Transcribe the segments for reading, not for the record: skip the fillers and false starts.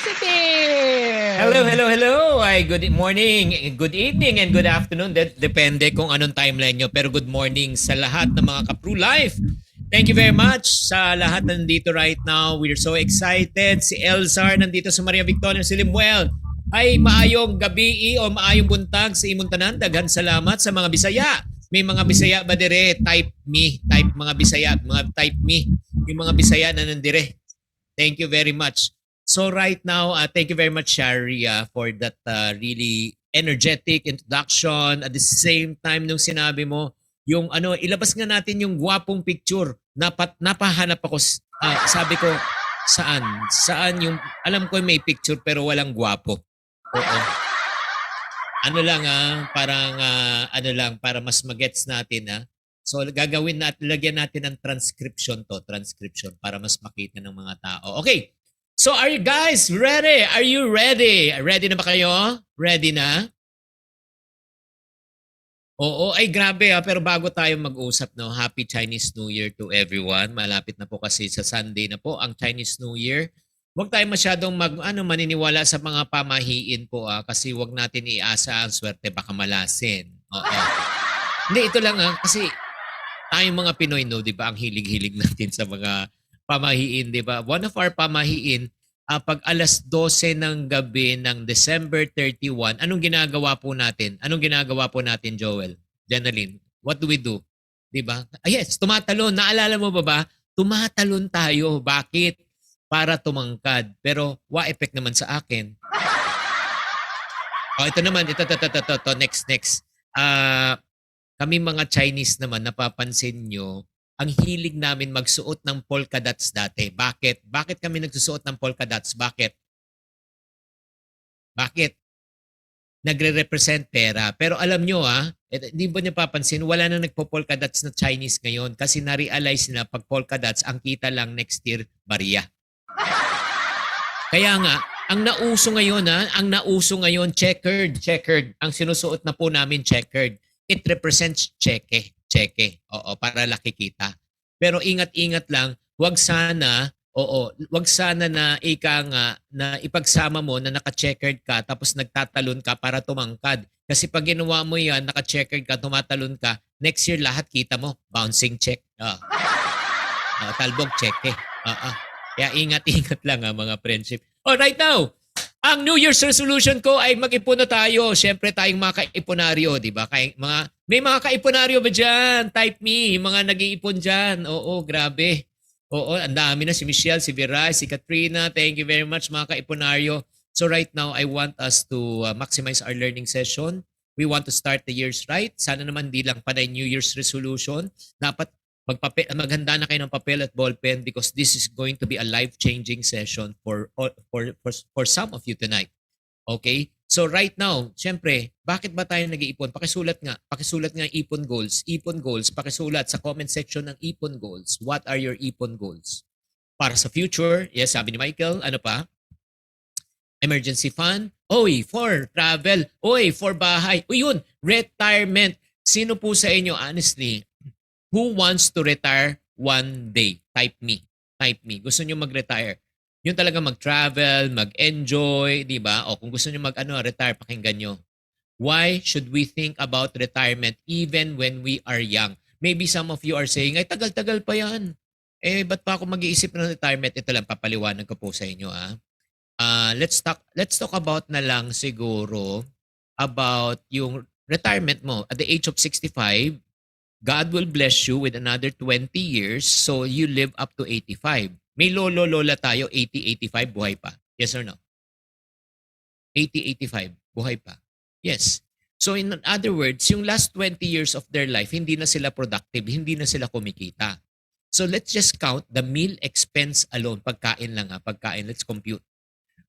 Hello, Positive! hello, hello. Ay, good morning, good evening, and good afternoon. Depende kung anong timeline nyo. Pero good morning sa lahat ng mga Kapru Life. Thank you very much sa lahat na nandito right now. We're so excited. Si Elzar nandito sa Maria Victoria. Si Limuel. Ay, maayong gabi o maayong buntag sa imong tanan. Daghan salamat sa mga Bisaya. May mga Bisaya ba dire? Type me. Type mga Bisaya. Mga type me. Yung mga Bisaya na nandire. Thank you very much. So right now, thank you very much, Sharia, for that really energetic introduction. At the same time, nung sinabi mo, yung ano, ilabas nga natin yung gwapong picture. Napahanap ako, sabi ko, saan? Saan yung, alam ko may picture pero walang gwapo. Oo. Ano lang parang ano lang, para mas magets natin So gagawin natin, lagyan natin ng transcription para mas makita ng mga tao. Okay, so are you guys ready? Are you ready? Ready na ba kayo? Ready na? Oo, ay grabe pero bago tayo mag-usap, no, Happy Chinese New Year to everyone. Malapit na po kasi sa Sunday na po ang Chinese New Year. Huwag tayo masyadong maniniwala sa mga pamahiin po kasi huwag natin iasa ang swerte, baka malasin. Oo. Hindi, ito lang kasi tayong mga Pinoy, no, di ba, ang hilig-hilig natin sa mga pamahiin, di ba? One of our pamahiin, pag alas 12 ng gabi ng December 31, anong ginagawa po natin? Anong ginagawa po natin, Joel? Janeline, what do we do? Di ba? Yes, tumatalon. Naalala mo ba? Tumatalon tayo. Bakit? Para tumangkad. Pero, wa-effect naman sa akin. Oh, ito naman. Ito. Next. Kami mga Chinese naman, napapansin nyo, ang hilig namin magsuot ng polka dots dati. Bakit? Bakit kami nagsusuot ng polka dots? Bakit? Nagre-represent pera. Pero alam nyo hindi ba nyo papansin, wala na nagpo-polka dots na Chinese ngayon kasi na-realize na pag polka dots, ang kita lang next year, barya. Kaya nga, ang nauso ngayon, checkered. Ang sinusuot na po namin, checkered. It represents cheque. Oo, para laki kita. Pero ingat-ingat lang, wag sana na na ipagsama mo na naka-checkered ka tapos nagtatalon ka para tumangkad. Kasi pag ginawa mo yan, naka-checkered ka, tumatalon ka, next year lahat kita mo, bouncing check. Talbog cheque. Kaya ingat-ingat lang mga friendship. Right now, ang New Year's resolution ko ay mag-ipon na tayo. Siyempre tayong mga kaiponaryo, di ba? May mga kaiponaryo ba dyan? Type me, mga nag-iipon dyan. Oo, grabe. Oo, ang dami na. Si Michelle, si Viray, si Katrina. Thank you very much mga kaiponaryo. So right now, I want us to maximize our learning session. We want to start the years right. Sana naman di lang panay New Year's resolution. Dapat maghanda na kayo ng papel at ballpen because this is going to be a life-changing session for some of you tonight. Okay? So right now, syempre, bakit ba tayo nag-iipon? Pakisulat nga ipon goals. Ipon goals, pakisulat sa comment section ng ipon goals. What are your ipon goals? Para sa future, yes, sabi ni Michael, ano pa? Emergency fund. Oy, for travel. Oy, for bahay. O yun, retirement. Sino po sa inyo, honestly, who wants to retire one day? Type me. Gusto nyo mag-retire? Yung talaga mag-travel, mag-enjoy, di ba? O kung gusto nyo retire, pakinggan nyo. Why should we think about retirement even when we are young? Maybe some of you are saying, ay tagal-tagal pa yan. Ba't pa ako mag-iisip ng retirement? Ito lang, papaliwanag ko po sa inyo. Let's talk about na lang siguro about yung retirement mo. At the age of 65, God will bless you with another 20 years so you live up to 85. May lolo-lola tayo, 80-85, buhay pa. Yes or no? 80-85, buhay pa. Yes. So in other words, yung last 20 years of their life, hindi na sila productive, hindi na sila kumikita. So let's just count the meal expense alone. Pagkain lang pagkain. Let's compute.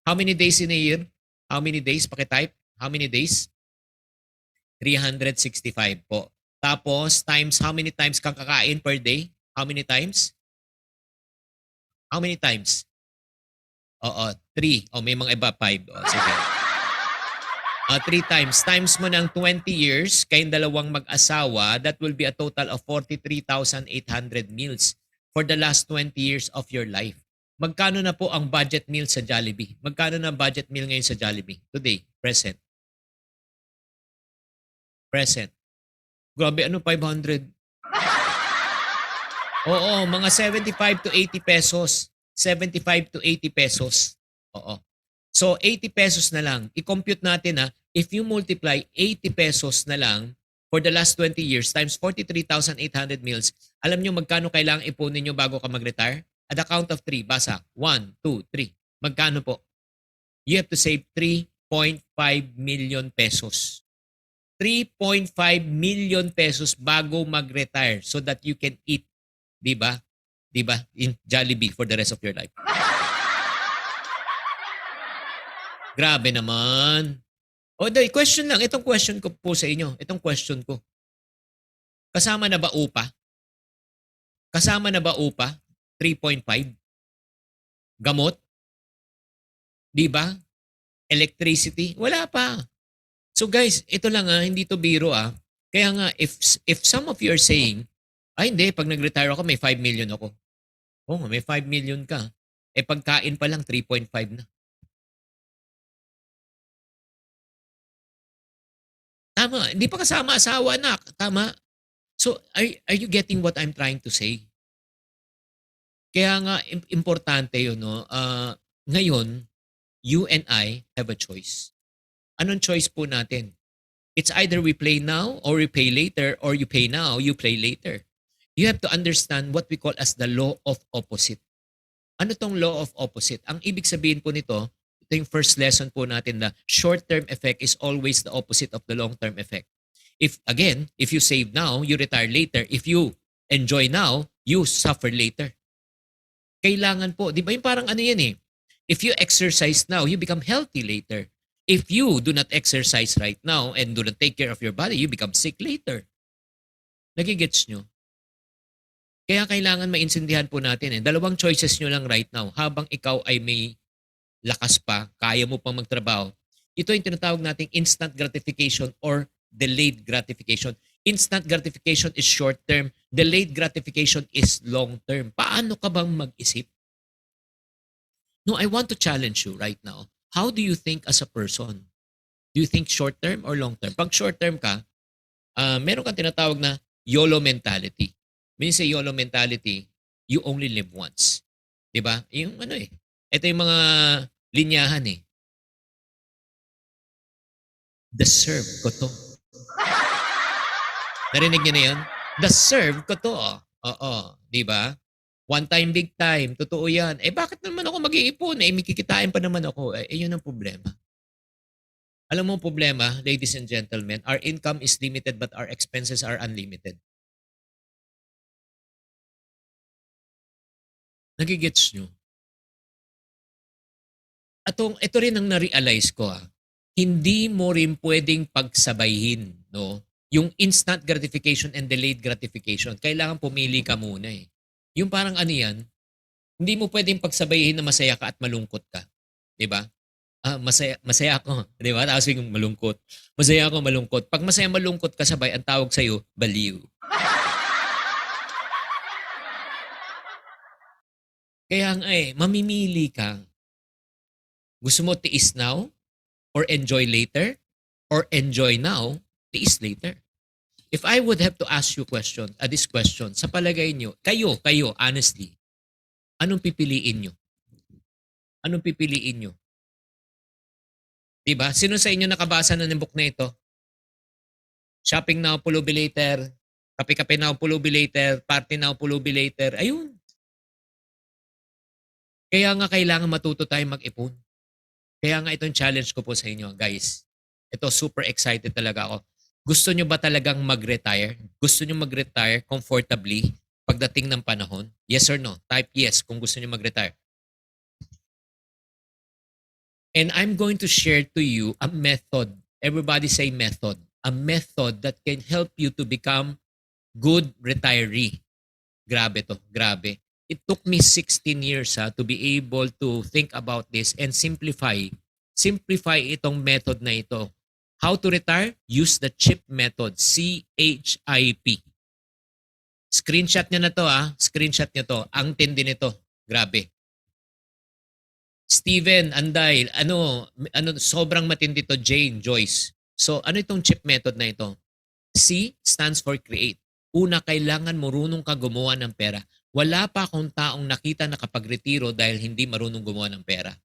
How many days in a year? How many days? Pakitype. How many days? 365 po. Tapos, times, how many times kang kakain per day? How many times? How many times? 3. May mga iba, 5. Sige. 3 times. Times mo ng 20 years, kayong dalawang mag-asawa, that will be a total of 43,800 meals for the last 20 years of your life. magkano na po ang budget meal sa Jollibee? Magkano na budget meal ngayon sa Jollibee? Today, present. Present. Grabe, ano 500? Oo, mga 75 to 80 pesos. 75 to 80 pesos. Oo. So, 80 pesos na lang. I-compute natin ha, if you multiply 80 pesos na lang for the last 20 years times 43,800 meals, alam nyo magkano kailangang ipunin nyo bago ka mag-retire? At the count of 3, basa. 1, 2, 3. Magkano po? You have to save 3.5 million pesos. 3.5 million pesos bago mag-retire so that you can eat, di ba? Di ba? In Jollibee for the rest of your life. Grabe naman. O, dahil question lang. Itong question ko po sa inyo. Itong question ko. Kasama na ba upa? Kasama na ba upa? 3.5? Gamot? Di ba? Electricity? Wala pa. So guys, ito lang hindi to biro Kaya nga, if some of you are saying, ay hindi, pag nag-retire ako, may 5 million ako. Oo, may 5 million ka. Pagkain pa lang, 3.5 na. Tama, hindi pa kasama asawa, anak. Tama. So, are you getting what I'm trying to say? Kaya nga, importante yun, no? Ngayon, you and I have a choice. Anong choice po natin? It's either we play now or we pay later, or you pay now, you play later. You have to understand what we call as the law of opposite. Ano tong law of opposite? Ang ibig sabihin po nito, ito yung first lesson po natin na short-term effect is always the opposite of the long-term effect. If you save now, you retire later. If you enjoy now, you suffer later. Kailangan po, di ba yung parang ano yan if you exercise now, you become healthy later. If you do not exercise right now and do not take care of your body, you become sick later. Nagigets nyo? Kaya kailangan maintindihan po natin Dalawang choices nyo lang right now habang ikaw ay may lakas pa, kaya mo pang magtrabaho. Ito yung tinatawag nating instant gratification or delayed gratification. Instant gratification is short term. Delayed gratification is long term. Paano ka bang mag-isip? No, I want to challenge you right now. How do you think as a person? Do you think short term or long term? Pag short term ka, meron kang tinatawag na YOLO mentality. When you say YOLO mentality, you only live once. 'Di ba? Yung ito yung mga linyahan Deserve ko to. Narinig niyo na 'yon? Deserve ko to. Oo, 'di ba? One time, big time. Totoo yan. Bakit naman ako mag-iipon? May kikitain pa naman ako. Yun ang problema. Alam mo ang problema, ladies and gentlemen, our income is limited but our expenses are unlimited. Nagigets nyo? Ito rin ang na-realize ko. Hindi mo rin pwedeng pagsabayhin, no? Yung instant gratification and delayed gratification. Kailangan pumili ka muna Yung parang yan, hindi mo pwedeng pagsabayin na masaya ka at malungkot ka. 'Di ba? Masaya ako, 'di ba? Tapos yung malungkot. Masaya ako, malungkot. Pag masaya malungkot ka sabay, ang tawag sa iyo, baliw. Kaya nga mamimili ka. Gusto mo tiis now or enjoy later? Or enjoy now, tiis later? If I would have to ask you this question, sa palagay nyo, kayo, honestly, anong pipiliin nyo? Anong pipiliin nyo? Diba? Sino sa inyo nakabasa na ng book na ito? Shopping now, pulubi later. Kape-kape now, pulubi later. Party now, pulubi later. Ayun. Kaya nga kailangan matuto tayong mag-ipon. Kaya nga itong challenge ko po sa inyo, guys. Ito, super excited talaga ako. Gusto nyo ba talagang mag-retire? Gusto nyo mag-retire comfortably pagdating ng panahon? Yes or no? Type yes kung gusto nyo mag-retire. And I'm going to share to you a method. Everybody say method. A method that can help you to become good retiree. Grabe to, grabe. It took me 16 years to be able to think about this and simplify itong method na ito. How to retire? Use the CHIP method. C-H-I-P. Screenshot niya na to Screenshot niya to. Ang tindi nito. Grabe. Steven, Anday, sobrang matindi to, Jane, Joyce. So, ano itong chip method na ito? C stands for create. Una, kailangan marunong ka gumawa ng pera. Wala pa akong taong nakita na kapag-retiro dahil hindi marunong gumawa ng pera.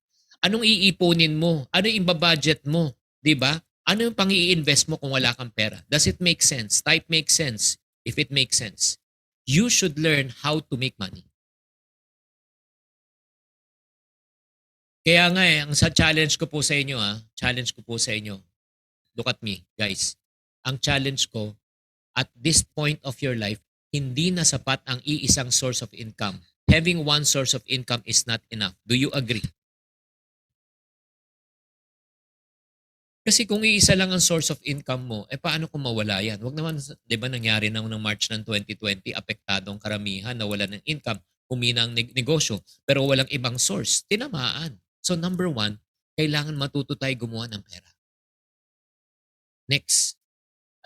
Anong iipunin mo? Ano yung budget mo? 'Di ba? Ano yung pang-i-invest mo kung wala kang pera? Does it make sense? Type make sense. If it makes sense. You should learn how to make money. Kaya nga ang sa challenge ko po sa inyo challenge ko po sa inyo. Look at me, guys. Ang challenge ko, at this point of your life, hindi na sapat ang iisang source of income. Having one source of income is not enough. Do you agree? Kasi kung iisa lang ang source of income mo, paano kung mawala yan? Huwag naman, di ba nangyari na ng March ng 2020, apektado ang karamihan, nawala ng income, humina ang negosyo, pero walang ibang source, tinamaan. So number one, kailangan matuto tayo gumawa ng pera. Next,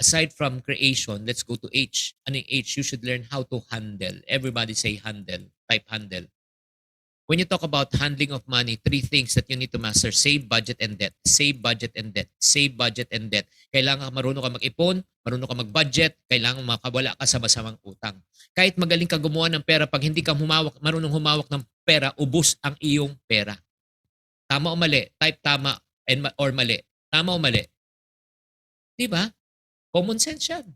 aside from creation, let's go to H. Ano yung H? You should learn how to handle. Everybody say handle. Type handle. When you talk about handling of money, three things that you need to master. Save, budget, and debt. Save, budget, and debt. Save, budget, and debt. Kailangan marunong ka mag-ipon, marunong ka mag-budget, kailangan makawala ka sa masamang utang. Kahit magaling ka gumawa ng pera, pag hindi ka marunong humawak ng pera, ubos ang iyong pera. Tama o mali? Type tama or mali. Tama o mali? Diba? Common sense yan.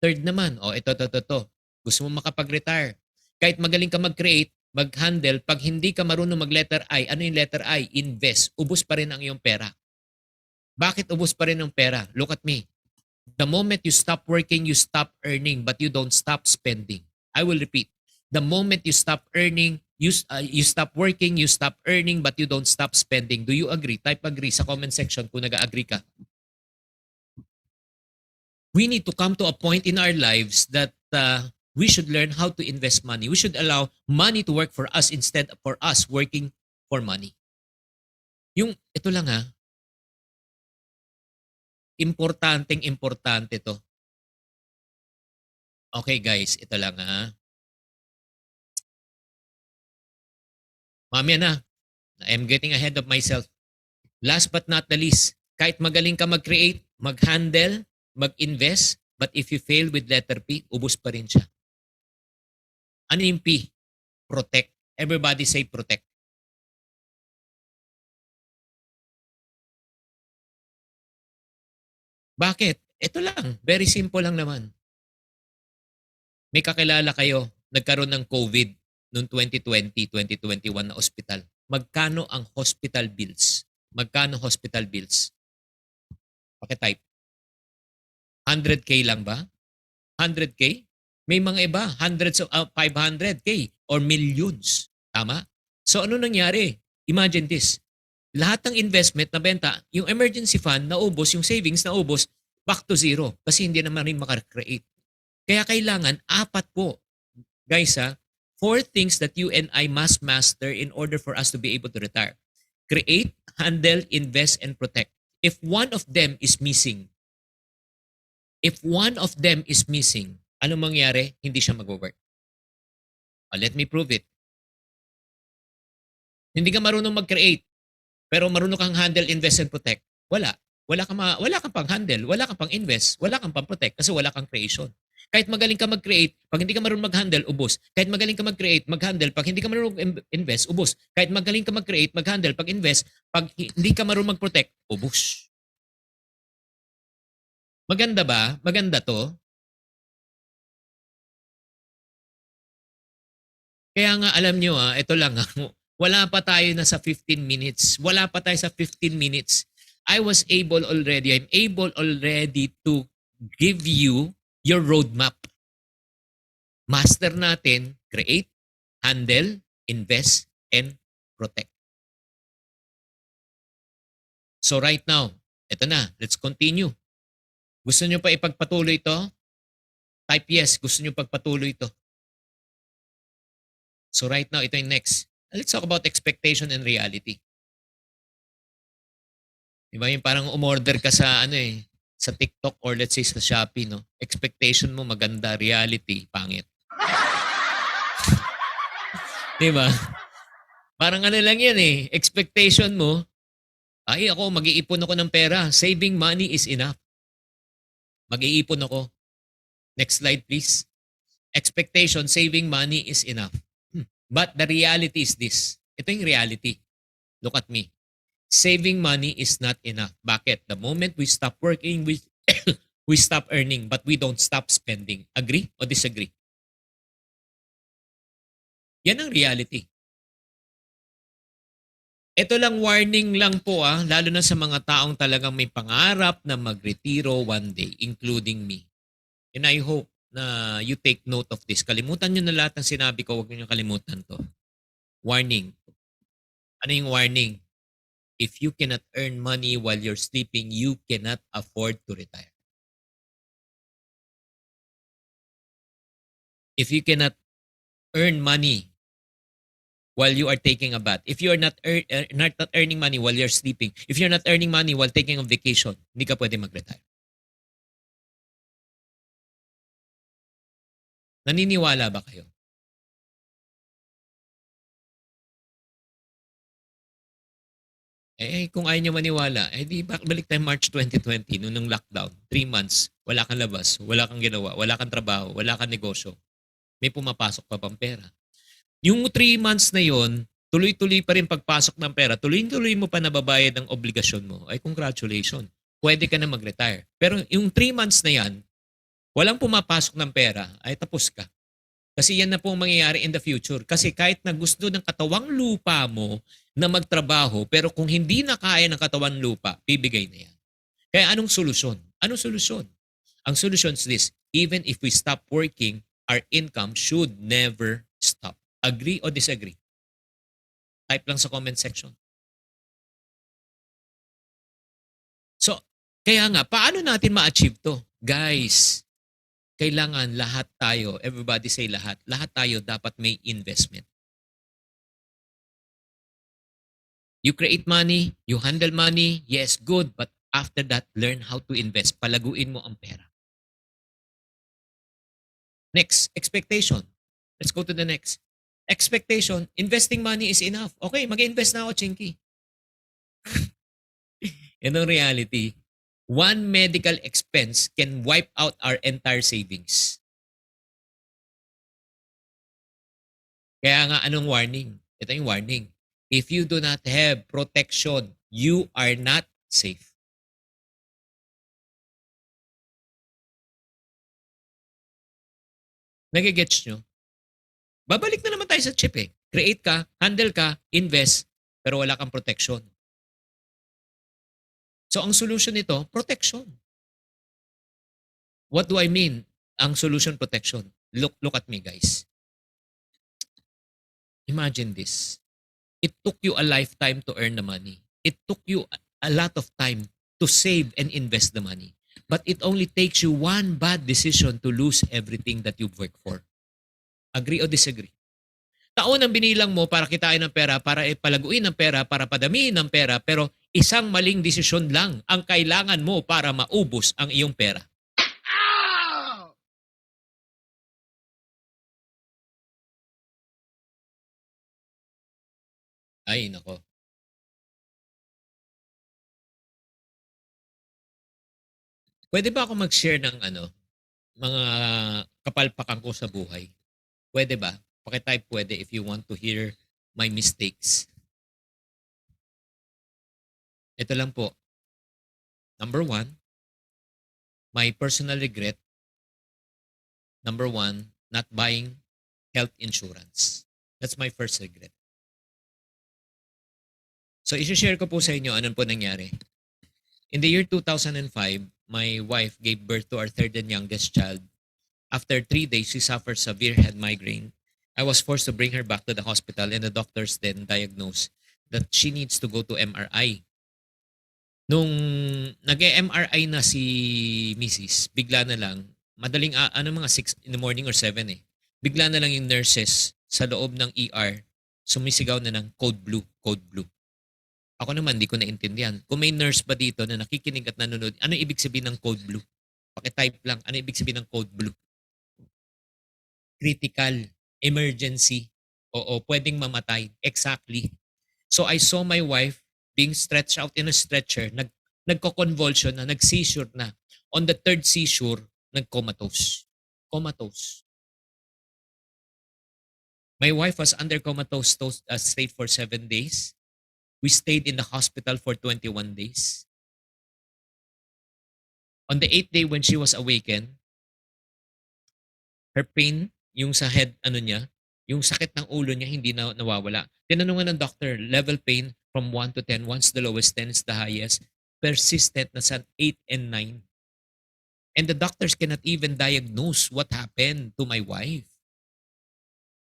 Third naman, ito. Gusto mo makapag-retire. Kahit magaling ka mag-create, mag-handle, pag hindi ka marunong mag-letter I, ano yung letter I? Invest. Ubus pa rin ang iyong pera. Bakit ubus pa rin ang pera? Look at me. The moment you stop working, you stop earning, but you don't stop spending. I will repeat. The moment you stop earning, you stop working, you stop earning, but you don't stop spending. Do you agree? Type agree sa comment section kung nag-agree ka. We need to come to a point in our lives that we should learn how to invest money. We should allow money to work for us instead of for us working for money. Ito lang importante to. Okay guys, ito lang Mamaya na. I'm getting ahead of myself. Last but not the least, kahit magaling ka mag-create, mag-handle, mag-invest, but if you fail with letter P, ubos pa rin siya. Ano yung P? Protect. Everybody say protect. Bakit? Ito lang. Very simple lang naman. May kakilala kayo, nagkaroon ng COVID noong 2020, 2021 na ospital. Magkano ang hospital bills? Magkano hospital bills? Pakitype. 100K lang ba? 100K? May mga iba, hundreds of 500K or millions. Tama? So ano nangyari? Imagine this. Lahat ng investment na benta, yung emergency fund naubos, yung savings naubos, back to zero kasi hindi naman rin makakreate. Kaya kailangan apat po. Guys 4 things that you and I must master in order for us to be able to retire. Create, handle, invest, and protect. If one of them is missing, anong mangyari? Hindi siya mag-work. Let me prove it. Hindi ka marunong mag-create, pero marunong kang handle, invest, and protect. Wala. Wala kang pang handle, wala kang pang invest, wala kang pang protect kasi wala kang creation. Kahit magaling ka mag-create, pag hindi ka marunong mag-handle, ubos. Kahit magaling ka mag-create, mag-handle, pag hindi ka marunong invest, ubos. Kahit magaling ka mag-create, mag-handle, pag invest, pag hindi ka marunong mag-protect, ubos. Maganda ba? Maganda to. Kaya nga alam nyo ito lang wala pa tayo na sa 15 minutes. Wala pa tayo sa 15 minutes. I'm able already to give you your roadmap. Master natin, create, handle, invest, and protect. So right now, ito na, let's continue. Gusto nyo pa ipagpatuloy ito? Type yes, gusto nyo pagpatuloy ito. So right now, ito yung next. Let's talk about expectation and reality. Diba yung parang umorder ka sa sa TikTok or let's say sa Shopee, no? Expectation mo maganda, reality, pangit. Diba? Parang ano lang yan eh, expectation mo, ay ako, mag-iipon ako ng pera. Saving money is enough. Mag-iipon ako. Next slide please. Expectation, saving money is enough. But the reality is this. Ito yung reality. Look at me. Saving money is not enough. Bakit? The moment we stop working, we stop earning, but we don't stop spending. Agree o disagree? Yan ang reality. Ito lang warning lang po lalo na sa mga taong talagang may pangarap na magretiro one day, including me. And I hope na you take note of this. Kalimutan nyo na lahat ng sinabi ko, huwag nyo kalimutan to. Warning. Ano yung warning? If you cannot earn money while you're sleeping, you cannot afford to retire. If you cannot earn money while you are taking a bath, if you are not earning money while you're sleeping, if you're not earning money while taking a vacation, hindi ka pwede mag-retire. Naniniwala ba kayo? Kung ayaw nyo maniwala, di balik tayo March 2020, nung lockdown. 3 months, wala kang labas, wala kang ginawa, wala kang trabaho, wala kang negosyo. May pumapasok pa pang pera. Yung 3 months na yon, tuloy-tuloy pa rin pagpasok ng pera, tuloy-tuloy mo pa nababayad ang obligasyon mo, ay congratulations. Pwede ka na mag-retire. Pero yung 3 months na yan, walang pumapasok ng pera, ay tapos ka. Kasi yan na po ang mangyayari in the future. Kasi kahit na gusto ng katawang lupa mo na magtrabaho, pero kung hindi na kaya ng katawang lupa, bibigay na yan. Kaya anong solusyon? Anong solusyon? Ang solusyon is this: even if we stop working, our income should never stop. Agree o disagree? Type lang sa comment section. So, kaya nga, paano natin ma-achieve to? Guys, kailangan lahat tayo, everybody say lahat tayo dapat may investment. You create money, you handle money, yes, good, but after that, learn how to invest. Palaguin mo ang pera. Next, expectation. Let's go to the next. Expectation, investing money is enough. Okay, mag-invest na ako, Chinky. Yan ang reality. One medical expense can wipe out our entire savings. Kaya nga, anong warning? Ito yung warning. If you do not have protection, you are not safe. Nagigets nyo? Babalik na naman tayo sa chip eh. Create ka, handle ka, invest, pero wala kang protection. So ang solution nito, protection. What do I mean? Ang solution, protection. Look at me, guys. Imagine this. It took you a lifetime to earn the money. It took you a lot of time to save and invest the money. But it only takes you one bad decision to lose everything that you've worked for. Agree o disagree? Taon ang binilang mo para kitain ng pera, para ipalaguin ng pera, para padamihin ng pera, pero isang maling desisyon lang ang kailangan mo para maubos ang iyong pera. Ay, nako. Pwede ba ako mag-share ng mga kapalpakan ko sa buhay? Pwede ba? Pakitype pwede if you want to hear my mistakes. Ito lang po. Number 1, my personal regret. Number 1, not buying health insurance. That's my first regret. So, isi-share ko po sa inyo anong po nangyari. In the year 2005, my wife gave birth to our third and youngest child. After 3 days, she suffered severe head migraine. I was forced to bring her back to the hospital and the doctors then diagnosed that she needs to go to MRI. Nung nag-MRI na si Mrs., bigla na lang, madaling mga 6 in the morning or 7 eh. Bigla na lang yung nurses sa loob ng ER sumisigaw na ng code blue, code blue. Ako naman, di ko naintindihan. Kung may nurse ba dito na nakikinig at nanonood, ano ibig sabihin ng code blue? Pakitype lang, ano ibig sabihin ng code blue? Critical, emergency, Oo, pwedeng mamatay. Exactly. So I saw my wife being stretched out in a stretcher, nagko-convulsion na, nag-seizure na. On the third seizure, nag-comatose. Comatose. My wife was under comatose state for 7 days. We stayed in the hospital for 21 days. On the 8th day when she was awakened, her pain, yung sa head, ano niya, yung sakit ng ulo niya, hindi na nawawala. Tinanungan ng doctor, level pain from 1 to 10. One's the lowest, 10 is the highest. Persistent na sa 8 and 9. And the doctors cannot even diagnose what happened to my wife.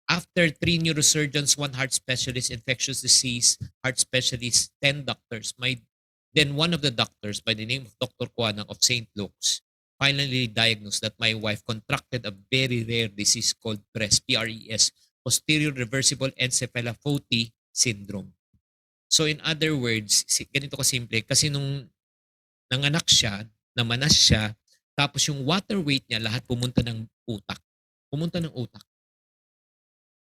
After 3 neurosurgeons, 1 heart specialist, infectious disease, heart specialist, 10 doctors, then one of the doctors by the name of Dr. Kuanang of St. Luke's finally diagnosed that my wife contracted a very rare disease called PRES, P-R-E-S, posterior reversible encephalopathy syndrome. So in other words, ganito kasimple, kasi nung nanganak siya, namanas siya, tapos yung water weight niya lahat pumunta ng utak. Pumunta ng utak.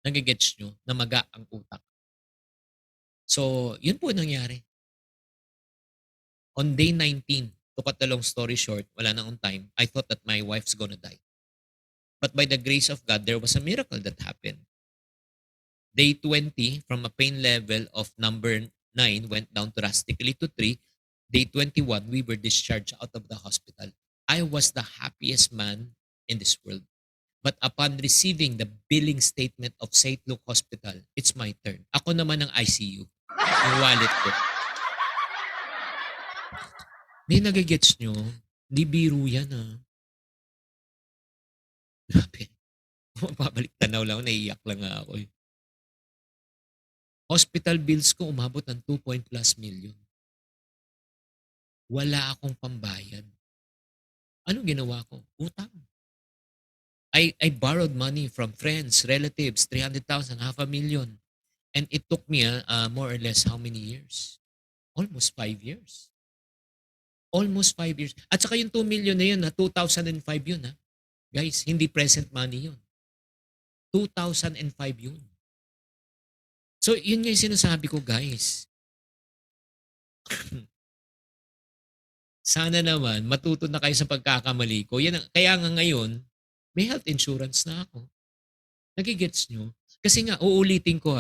Nagigets nyo? Namaga ang utak. So, yun po nangyari. On day 19, to cut the long story short, wala na on time, I thought that my wife's gonna die. But by the grace of God, there was a miracle that happened. Day 20, from a pain level of number 9, went down drastically to 3. Day 21, we were discharged out of the hospital. I was the happiest man in this world. But upon receiving the billing statement of St. Luke Hospital, it's my turn. Ako naman ang ICU. Yung wallet ko. Hindi nagigets nyo? Hindi biro yan Grabe. Mapabalik tanaw lang, naiiyak lang nga ako Hospital bills ko umabot ng 2 plus million. Wala akong pambayad. Anong ginawa ko? Utang. I borrowed money from friends, relatives, 300,000, half a million. And it took me more or less how many years? Almost 5 years. Almost 5 years. At saka yung 2 million na yun, 2005 yun Guys, hindi present money yun. 2005 yun. So, yun nga yung sinasabi ko, guys. Sana naman, matuto na kayo sa pagkakamali ko. Kaya nga ngayon, may health insurance na ako. Nagigets nyo? Kasi nga, uulitin ko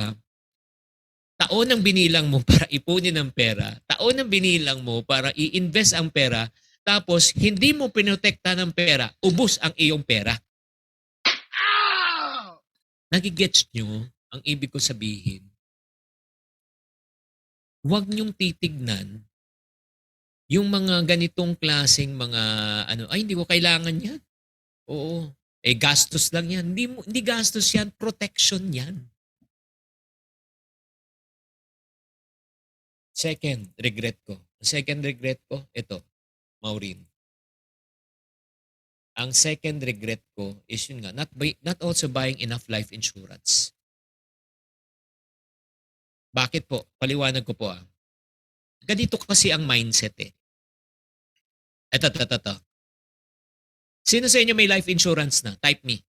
taon ang binilang mo para ipunin ang pera, taon ang binilang mo para i-invest ang pera, tapos hindi mo pinotekta ng pera, ubos ang iyong pera. Nagigets nyo ang ibig ko sabihin? Huwag nyong titignan yung mga ganitong klaseng mga ay hindi ko kailangan yan. Oo. Gastos lang yan. Hindi gastos yan, protection yan. Second regret ko. Ito, Maureen. Ang second regret ko is yun nga, not also buying enough life insurance. Bakit po? Paliwanag ko po Ganito kasi ang mindset Ito. Sino sa inyo may life insurance na? Type me.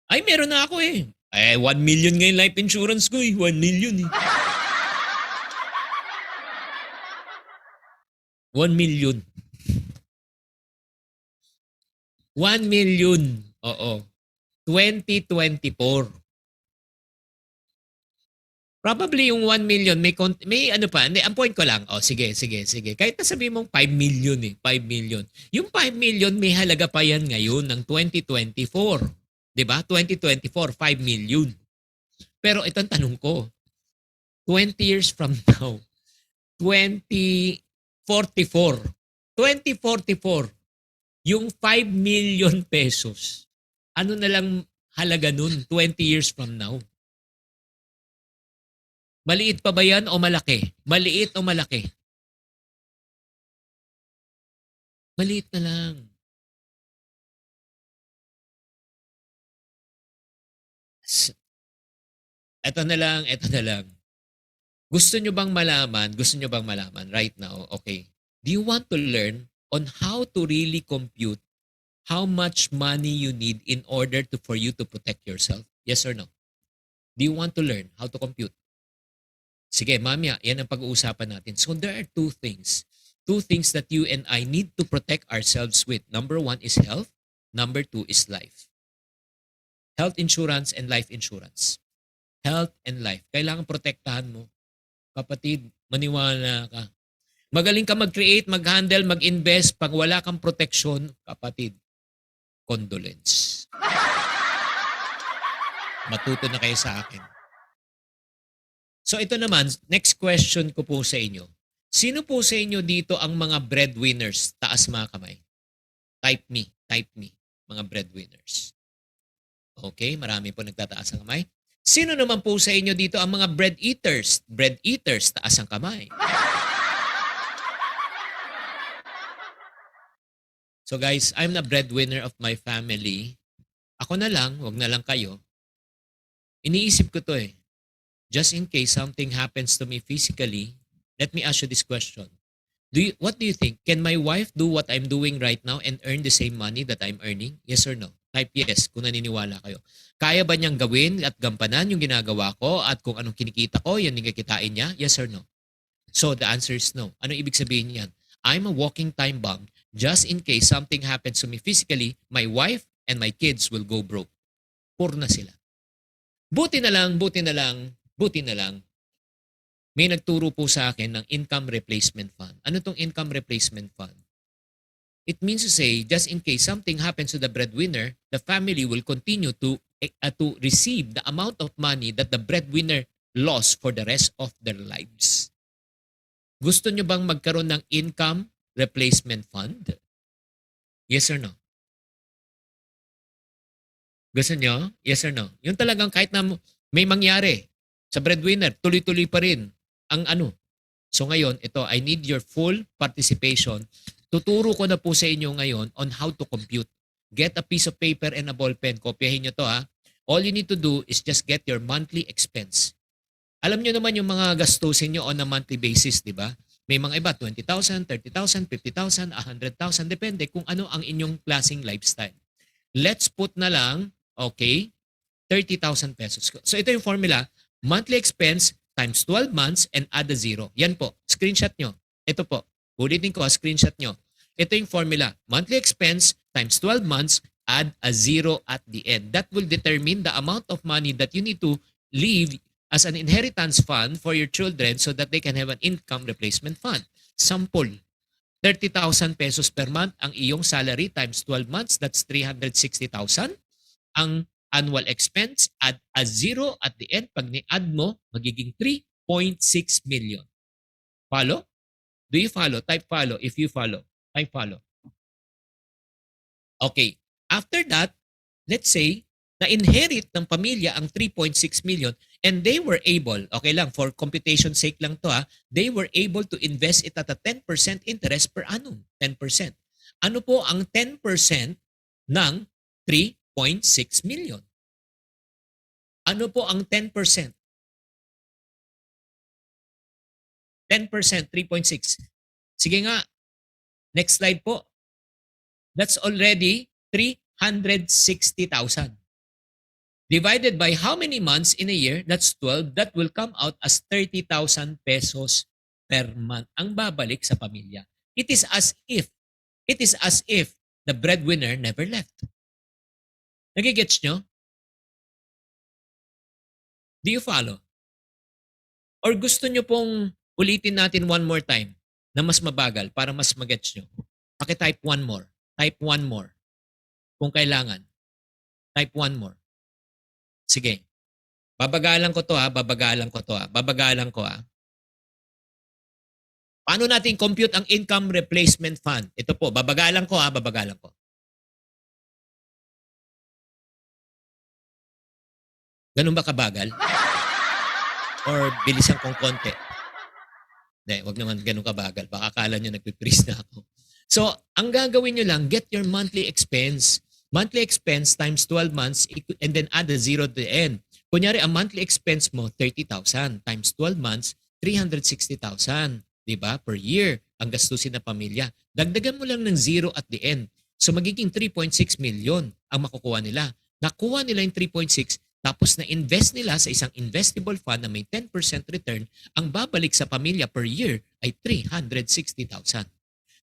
Ay, meron na ako 1 million ngayon life insurance ko 1 million 1 million. 1 million. Oo. 2024. Probably yung 1 million, may ano pa, hindi, ang point ko lang, sige. Kahit na sabihin mong 5 million 5 million. Yung 5 million, may halaga pa yan ngayon ng 2024. 'Di ba? 2024, 5 million. Pero itong tanong ko, 20 years from now, 2044, yung 5 million pesos, ano na lang halaga nun 20 years from now? Maliit pa ba yan o malaki? Maliit o malaki? Maliit na lang. Ito na lang. Gusto nyo bang malaman right now? Okay. Do you want to learn on how to really compute how much money you need in order for you to protect yourself? Yes or no? Do you want to learn how to compute? Sige, mamaya, yan ang pag-uusapan natin. So there are two things. Two things that you and I need to protect ourselves with. Number one is health. Number two is life. Health insurance and life insurance. Health and life. Kailangan protektahan mo. Kapatid, maniwala ka. Magaling ka mag-create, mag-handle, mag-invest. Pag wala kang proteksyon, kapatid, condolence. Matuto na kayo sa akin. So ito naman, next question ko po sa inyo. Sino po sa inyo dito ang mga breadwinners? Taas mga kamay. Type me, mga breadwinners. Okay, marami po nagtataas ang kamay. Sino naman po sa inyo dito ang mga bread eaters? Bread eaters, taas ang kamay. So guys, I'm the breadwinner of my family. Ako na lang, wag na lang kayo. Iniisip ko to eh. Just in case something happens to me physically, let me ask you this question. What do you think? Can my wife do what I'm doing right now and earn the same money that I'm earning? Yes or no? Type yes kung naniniwala kayo. Kaya ba niyang gawin at gampanan yung ginagawa ko at kung anong kinikita ko, yan yung kikitain niya? Yes or no? So the answer is no. Ano ibig sabihin niyan? I'm a walking time bomb. Just in case something happens to me physically, my wife and my kids will go broke. Poor na sila. Buti na lang, may nagturo po sa akin ng income replacement fund. Ano tong income replacement fund? It means to say, just in case something happens to the breadwinner, the family will continue to receive the amount of money that the breadwinner lost for the rest of their lives. Gusto nyo bang magkaroon ng income replacement fund? Yes or no? Gusto nyo? Yes or no? Yung talagang kahit na may mangyari sa breadwinner, tuloy-tuloy pa rin ang ano. So ngayon, ito, I need your full participation. Tuturo ko na po sa inyo ngayon on how to compute. Get a piece of paper and a ball pen. Kopyahin nyo to ha. All you need to do is just get your monthly expense. Alam nyo naman yung mga gastusin nyo on a monthly basis, di ba? May mga iba, 20,000, 30,000, 50,000, 100,000, depende kung ano ang inyong klaseng lifestyle. Let's put na lang, okay, 30,000 pesos. So ito yung formula, monthly expense times 12 months and add a zero. Yan po, screenshot nyo. Ito po, ulitin ko, screenshot nyo. Ito yung formula, monthly expense times 12 months, add a zero at the end. That will determine the amount of money that you need to leave as an inheritance fund for your children so that they can have an income replacement fund. Sample, 30,000 pesos per month ang iyong salary times 12 months, that's 360,000. Ang annual expense, add a zero at the end. Pag ni-add mo, magiging 3.6 million. Follow? Do you follow? Type follow if you follow. Type follow. Okay. After that, let's say, na-inherit ng pamilya ang 3.6 million and they were able, okay lang, for computation sake lang to ha, they were able to invest it at a 10% interest per annum. 10%. Ano po ang 10% ng 3.6 million? Ano po ang 10%? 10%, 3.6. Sige nga, next slide po. That's already 360,000. Divided by how many months in a year, that's 12, that will come out as 30,000 pesos per month ang babalik sa pamilya. It is as if the breadwinner never left. Nagigets nyo? Do you follow? Or gusto nyo pong ulitin natin one more time na mas mabagal para mas magets nyo? Paki-type one more. Type one more. Kung kailangan. Type one more. Sige. Babagalan ko to ha. Paano natin compute ang income replacement fund? Ito po, babagalan ko. Ganun ba kabagal? Or bilisan kong konti? Hindi, wag naman ganun kabagal. Baka akala nyo nagpipris na ako. So, ang gagawin nyo lang, get your monthly expense. Monthly expense times 12 months and then add a zero to the end. Kunyari, ang monthly expense mo, 30,000 times 12 months, 360,000. Diba? Per year, ang gastusin na pamilya. Dagdagan mo lang ng zero at the end. So magiging 3.6 million ang makukuha nila. Nakuha nila yung 3.6 tapos na-invest nila sa isang investable fund na may 10% return, ang babalik sa pamilya per year ay 360,000.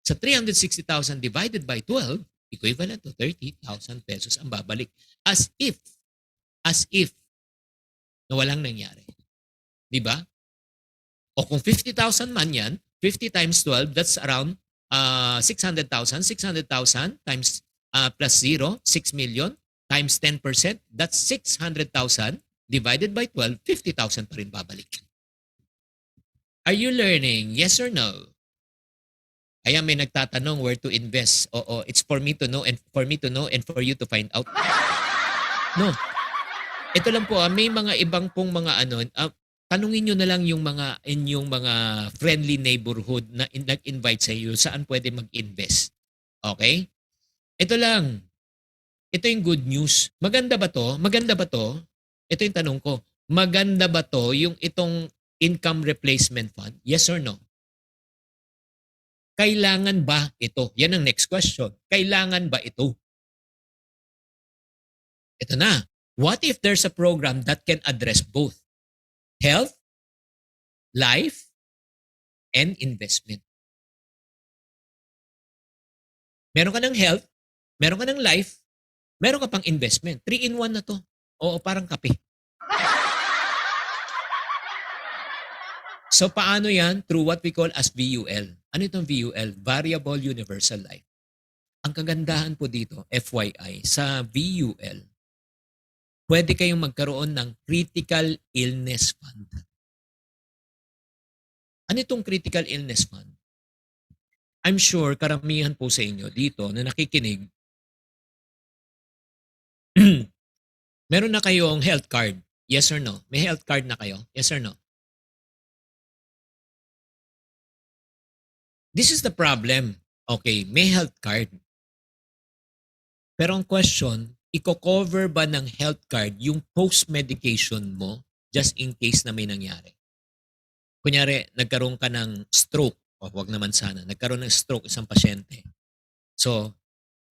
Sa 360,000 divided by 12, equivalent to 30,000 pesos ang babalik. As if na walang nangyari. Di ba? O kung 50,000 man yan, 50 times 12, that's around 600,000. 600,000 times plus 0, 6 million, times 10%, that's 600,000 divided by 12, 50,000 pa rin babalik. Are you learning? Yes or no? Kaya may nagtatanong where to invest. Oo, it's for me to know and for me to know and for you to find out. No. Ito lang po, may mga ibang pong mga tanungin nyo na lang yung mga inyong mga friendly neighborhood na nag-invite sa iyo saan pwede mag-invest. Okay? Ito lang. Ito yung good news. Maganda ba to? Maganda ba to? Ito yung tanong ko. Maganda ba to yung itong income replacement fund? Yes or no? Kailangan ba ito? Yan ang next question. Kailangan ba ito? Ito na. What if there's a program that can address both health, life, and investment? Meron ka ng health, meron ka ng life, meron ka pang investment. 3-in-1 na to. Oo, parang kape. So paano yan? Through what we call as VUL. Ano itong VUL? Variable Universal Life. Ang kagandahan po dito, FYI, sa VUL, pwede kayong magkaroon ng critical illness fund. Ano itong critical illness fund? I'm sure karamihan po sa inyo dito na nakikinig, meron na kayong health card. Yes or no? May health card na kayo? Yes or no? This is the problem. Okay, may health card. Pero ang question, i-cover ba ng health card yung post-medication mo just in case na may nangyari? Kunyari, nagkaroon ka ng stroke. O wag naman sana. Nagkaroon ng stroke isang pasyente. So,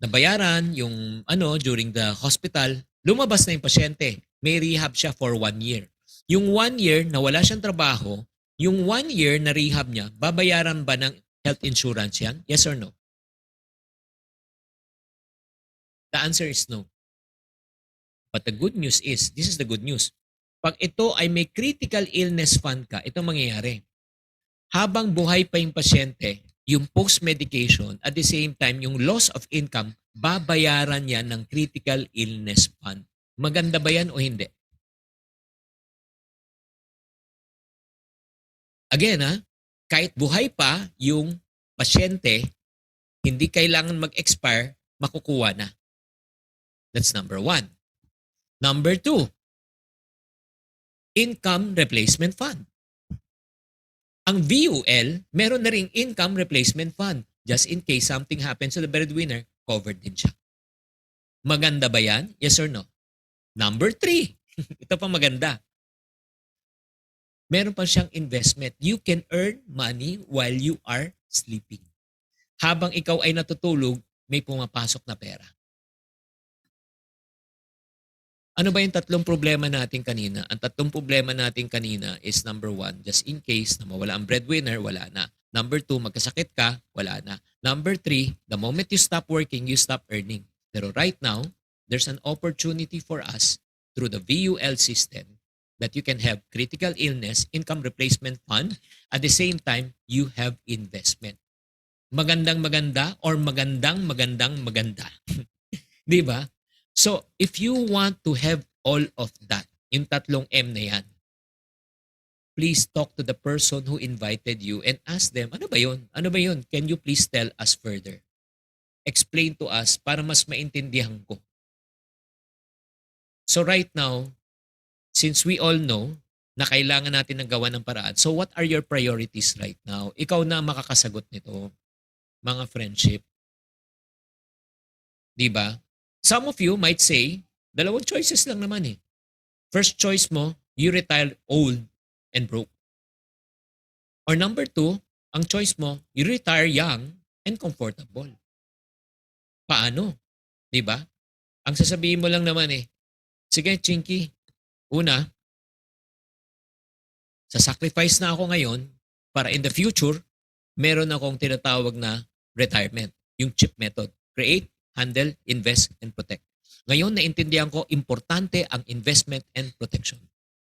nabayaran yung during the hospital, lumabas na yung pasyente. May rehab siya for 1 year. Yung 1 year na wala siyang trabaho, yung 1 year na rehab niya, babayaran ba ng health insurance yan? Yes or no? The answer is no. But the good news is, this is the good news. Pag ito ay may critical illness fund ka, ito mangyayari. Habang buhay pa yung pasyente, yung post-medication, at the same time, yung loss of income, babayaran yan ng critical illness fund. Maganda ba yan o hindi? Again, kahit buhay pa yung pasyente, hindi kailangan mag-expire, makukuha na. That's number 1. Number 2, income replacement fund. Ang VUL, meron na ring income replacement fund. Just in case something happens to the breadwinner, covered din siya. Maganda ba yan? Yes or no? Number 3, ito pa maganda. Meron pa siyang investment. You can earn money while you are sleeping. Habang ikaw ay natutulog, may pumapasok na pera. Ano ba yung tatlong problema natin kanina? Ang tatlong problema natin kanina is number 1, just in case na mawala ang breadwinner, wala na. Number 2, magkasakit ka, wala na. Number 3, the moment you stop working, you stop earning. Pero right now, there's an opportunity for us through the VUL system that you can have critical illness, income replacement fund, at the same time, you have investment. Magandang maganda or magandang maganda. Di ba? So, if you want to have all of that, yung tatlong M na yan, please talk to the person who invited you and ask them, ano ba yun? Ano ba yun? Can you please tell us further? Explain to us para mas maintindihan ko. So right now, since we all know na kailangan natin ng gawa ng paraan, so what are your priorities right now? Ikaw na makakasagot nito, mga friendship. Di ba? Some of you might say, dalawang choices lang naman eh. First choice mo, you retire old and broke. Or number 2, ang choice mo, you retire young and comfortable. paano? 'Di ba? Ang sasabihin mo lang naman sige, Chinky, una, sa-sacrifice na ako ngayon para in the future, meron akong tinatawag na retirement. Yung CHIP method. Create, handle, invest, and protect. Ngayon, naintindihan ko, importante ang investment and protection.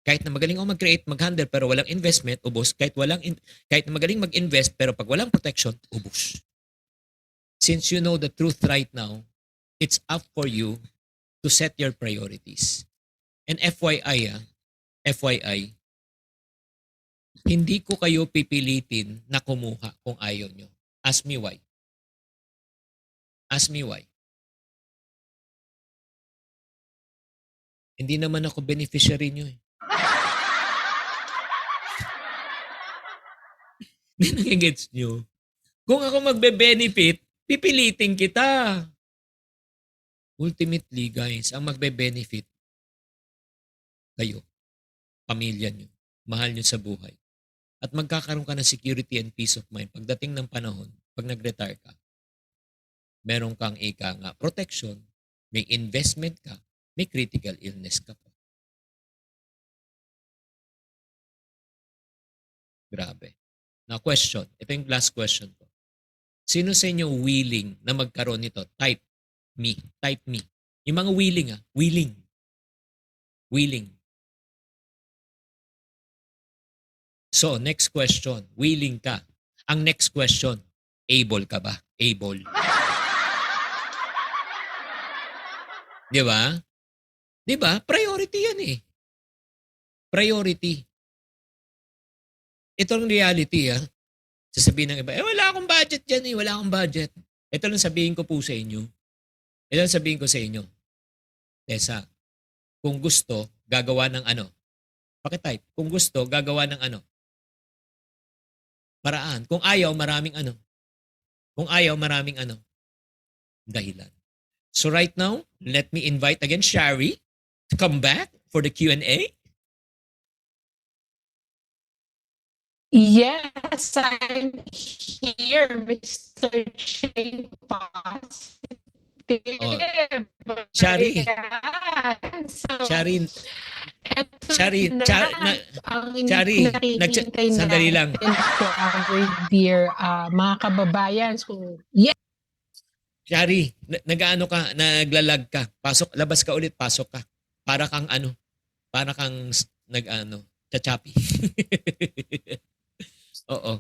Kahit na magaling ako mag-create, mag-handle, pero walang investment, ubos. Kahit na magaling mag-invest, pero pag walang protection, ubos. Since you know the truth right now, it's up for you to set your priorities. And FYI, hindi ko kayo pipilitin na kumuha kung ayaw nyo. Ask me why. Ask me why. Hindi naman ako beneficiary nyo eh. Hindi nagigets nyo. Kung ako magbe-benefit, pipilitin kita. Ultimately, guys, ang magbe-benefit, kayo, pamilya nyo, mahal nyo sa buhay. At magkakaroon ka ng security and peace of mind. Pagdating ng panahon, pag nag-retire ka, meron kang protection, may investment ka, may critical illness ka pa. Grabe. Now, question. Ito yung last question ko. Sino sa inyo willing na magkaroon nito? Type me. Type me. Yung mga willing willing. Willing. So, next question. Willing ka. Ang next question, able ka ba? Able. Di ba? Di ba? Priority yan eh. Priority. Ito ang reality Sasabihin ng iba, wala akong budget dyan wala akong budget. Ito lang sabihin ko po sa inyo. Ito lang sabihin ko sa inyo. Tessa, kung gusto, gagawa ng Pakitype. Kung gusto, gagawa ng paraan. Kung ayaw, maraming Kung ayaw, maraming dahilan. So right now, let me invite again Shari to come back for the Q&A. Yes, I'm here, Mr. Shane Positive. Shari. Ayan. So, Shari, eto Shari, na ang Shari, nakikintay sandali lang. natin for our dear mga kababayan. So, yes. Shari, nag-ano ka, naglalag ka. Pasok, labas ka ulit, pasok ka. Para kang chachapi. Oo.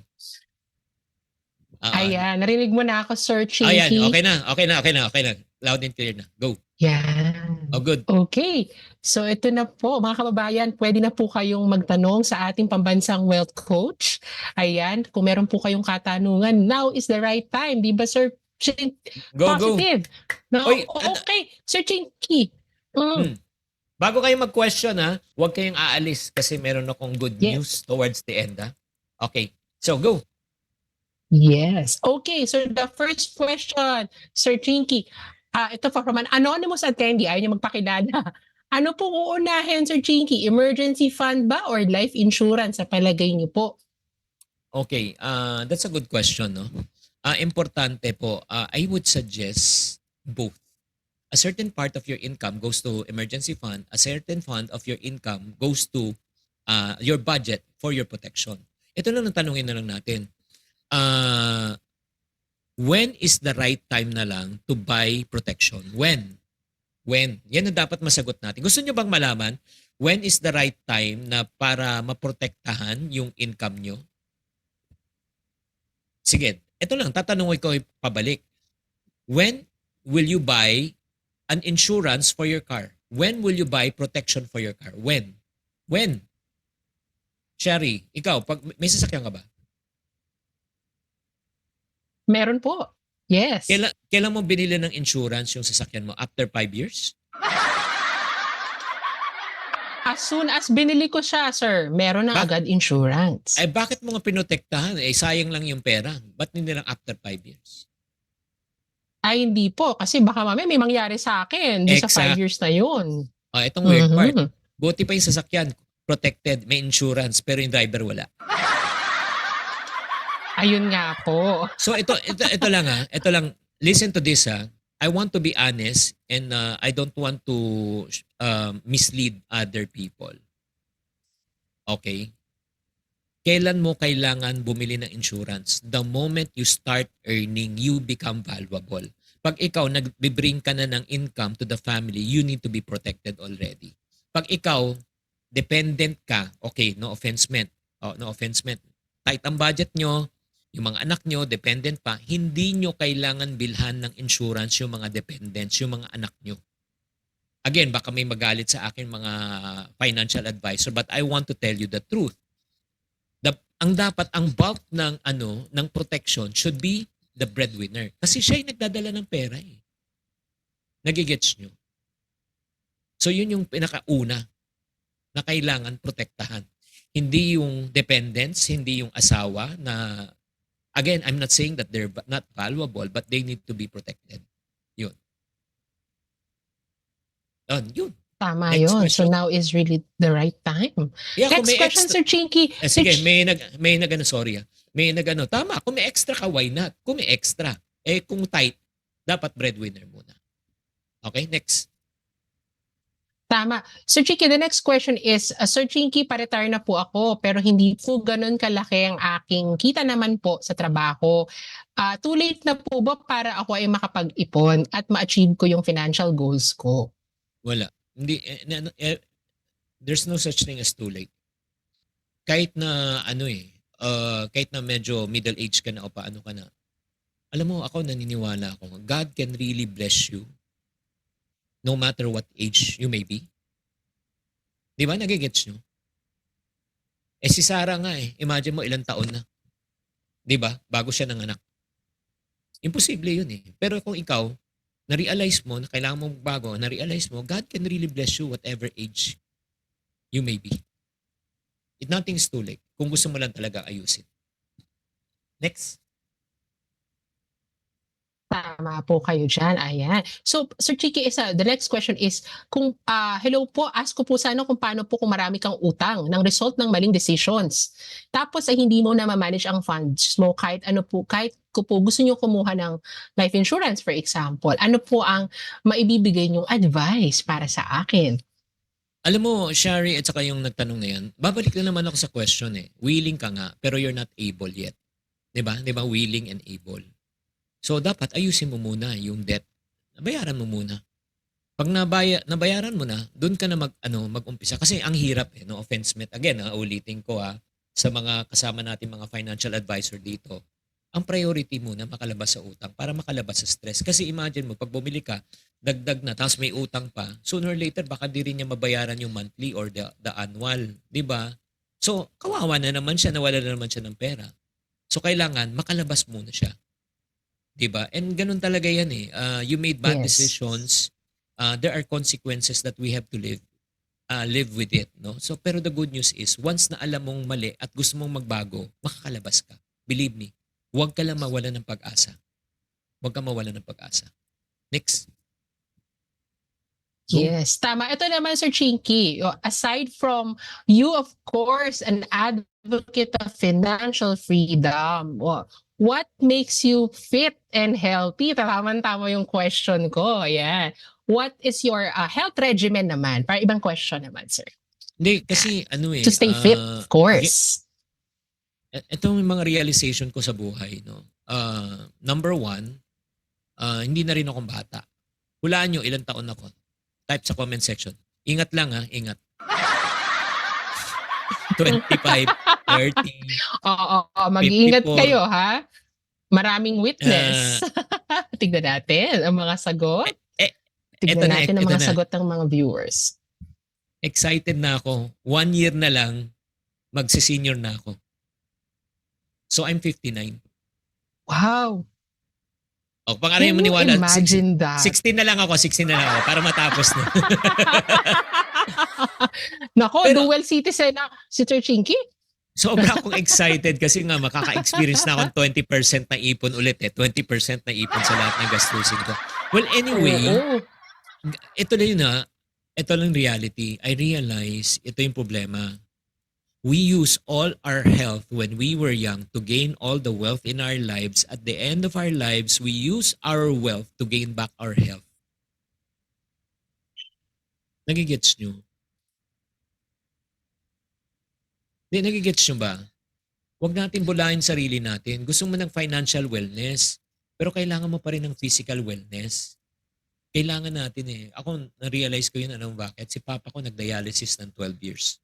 Ayan, narinig mo na ako, Sir Chinky. Ayan, okay na. Loud and clear na. Go. Yan. Oh, good. Okay. So ito na po, mga kababayan, pwede na po kayong magtanong sa ating pambansang wealth coach. Ayan, kung meron po kayong katanungan, now is the right time. Di ba, Sir Chinky? Positive. Go. No? Oy, okay, Sir Chinky. Bago kayo mag-question huwag kayong aalis kasi meron akong good news towards the end Okay, so go. Yes. Okay, so the first question, Sir Chinky. Ito from an anonymous attendee, ayaw niya magpakilala. Ano po uunahin, Sir Chinky? Emergency fund ba or life insurance sa palagay niyo po? Okay, that's a good question, no? Importante po, I would suggest both. A certain part of your income goes to emergency fund, a certain fund of your income goes to your budget for your protection. Ito lang ang tanungin na lang natin. When is the right time na lang to buy protection? When? Yan ang dapat masagot natin. Gusto nyo bang malaman when is the right time na para maprotektahan yung income nyo? Sige, ito lang, tatanungin ko pabalik. When will you buy an insurance for your car? When will you buy protection for your car? When? Shari, ikaw, may sasakyan ka ba? Meron po. Yes. Kailan mo binili ng insurance yung sasakyan mo? After 5 years? As soon as binili ko siya, sir, meron na agad insurance. Ay, bakit mo nga pinotektahan? Sayang lang yung pera. Ba't hindi lang after 5 years? Ay, hindi po. Kasi baka mamaya may mangyari sa akin sa 5 years na yun. Itong weird part. Buti pa yung sasakyan, protected, may insurance, pero yung driver wala. Ayun nga po. So ito lang ito lang, listen to this I want to be honest and I don't want to mislead other people. Okay? Kailan mo kailangan bumili ng insurance? The moment you start earning, you become valuable. Pag ikaw nag-bring ka na ng income to the family, you need to be protected already. Pag ikaw dependent ka, okay, no offense meant. Oh, no offense meant. Tight ang budget nyo, yung mga anak nyo, dependent pa, hindi nyo kailangan bilhan ng insurance yung mga dependents, yung mga anak nyo. Again, baka may magalit sa akin mga financial advisor, but I want to tell you the truth. Ang bulk ng ng protection should be the breadwinner. Kasi siya yung nagdadala ng pera eh. Nagigets nyo? So yun yung pinakauna na kailangan protektahan. Hindi yung dependents, hindi yung asawa na, again, I'm not saying that they're not valuable, but they need to be protected. Yun. Yun. Tama Next yun. question. So now is really the right time. Yeah, kung Next may question, extra, Sir Chinky. sige, may nagano, tama, kung may extra ka, why not? Kung may extra, kung tight, dapat breadwinner muna. Okay, next. Tama. Sir Chinky, the next question is, Sir Chinky, pa-retire na po ako, pero hindi po ganun kalaki ang aking kita naman po sa trabaho. Too late na po ba para ako ay makapag-ipon at ma-achieve ko yung financial goals ko? Wala. Hindi, there's no such thing as too late. Kahit na kahit na medyo middle age ka na o paano ka na, alam mo, ako naniniwala ako, God can really bless you no matter what age you may be. Di ba? Nagigets nyo? Si Sarah nga imagine mo ilang taon na. Di ba? Bago siya nanganak. Imposible yun eh. Pero kung ikaw, na-realize mo na kailangan mo magbago, na-realize mo, God can really bless you whatever age you may be. Nothing is too late. Kung gusto mo lang talaga ayusin. Next. Tama po kayo dyan. Ayan. So, Sir Chiki, the next question is, kung, hello po, ask ko po sana kung paano po kung marami kang utang ng result ng maling decisions. Tapos ay hindi mo na ma-manage ang funds mo kahit ko po gusto nyo kumuha ng life insurance, for example. Ano po ang maibibigay nyong advice para sa akin? Alam mo, Shari, at saka yung nagtanong na yan, babalik na naman ako sa question Willing ka nga, pero you're not able yet. Diba? Diba? Willing and able. So, dapat ayusin mo muna yung debt. Nabayaran mo muna. Pag nabayaran mo na, doon ka na mag-umpisa. Kasi ang hirap no offense meant. Again, ulitin ko sa mga kasama natin mga financial advisor dito. Ang priority muna, makalabas sa utang para makalabas sa stress. Kasi imagine mo, pag bumili ka, dagdag na, tapos may utang pa, sooner or later, baka di rin niya mabayaran yung monthly or the annual. Diba? So, kawawa na naman siya, nawala na naman siya ng pera. So, kailangan makalabas muna siya. Diba? And ganun talaga yan you made bad decisions. There are consequences that we have to live with it. No? So, pero the good news is, once na alam mong mali at gusto mong magbago, makakalabas ka. Believe me. Huwag ka lang mawala ng pag-asa. Huwag ka mawala ng pag-asa. Next. Yes, tama. Ito naman, Sir Chinky, aside from you, of course, an advocate of financial freedom, what makes you fit and healthy? Tama yung question ko. Ayan. What is your health regimen naman? Para ibang question naman, sir. Hindi, kasi To stay fit, of course. Ito yung mga realization ko sa buhay. No? Number one, hindi na rin akong bata. Hulaan nyo ilang taon ako. Type sa comment section. Ingat lang ingat. 25, 30. Oo, mag-iingat 54. kayo ha. Maraming witness. Tignan natin ang mga sagot. Tignan natin ang mga sagot ng mga viewers. Excited na ako. 1 year na lang, magsi-senior na ako. So I'm 59. Wow. Pang ano yung maniwala? Imagine that. 16 na lang ako para matapos na. Nako, dual citizen na si Sir Chinky. Sobra akong excited kasi nga makaka-experience na akong 20% na ipon ulit 20% na ipon sa lahat ng gastusin ko. Well, anyway, ito lang reality. I realize ito yung problema. We use all our health when we were young to gain all the wealth in our lives. At the end of our lives, we use our wealth to gain back our health. Nagigets nyo? Nagigets nyo ba? Huwag natin bulahin sarili natin. Gusto mo ng financial wellness, pero kailangan mo pa rin ng physical wellness. Kailangan natin eh. Ako, na-realize ko yun bakit. Si Papa ko nag-dialysis ng 12 years.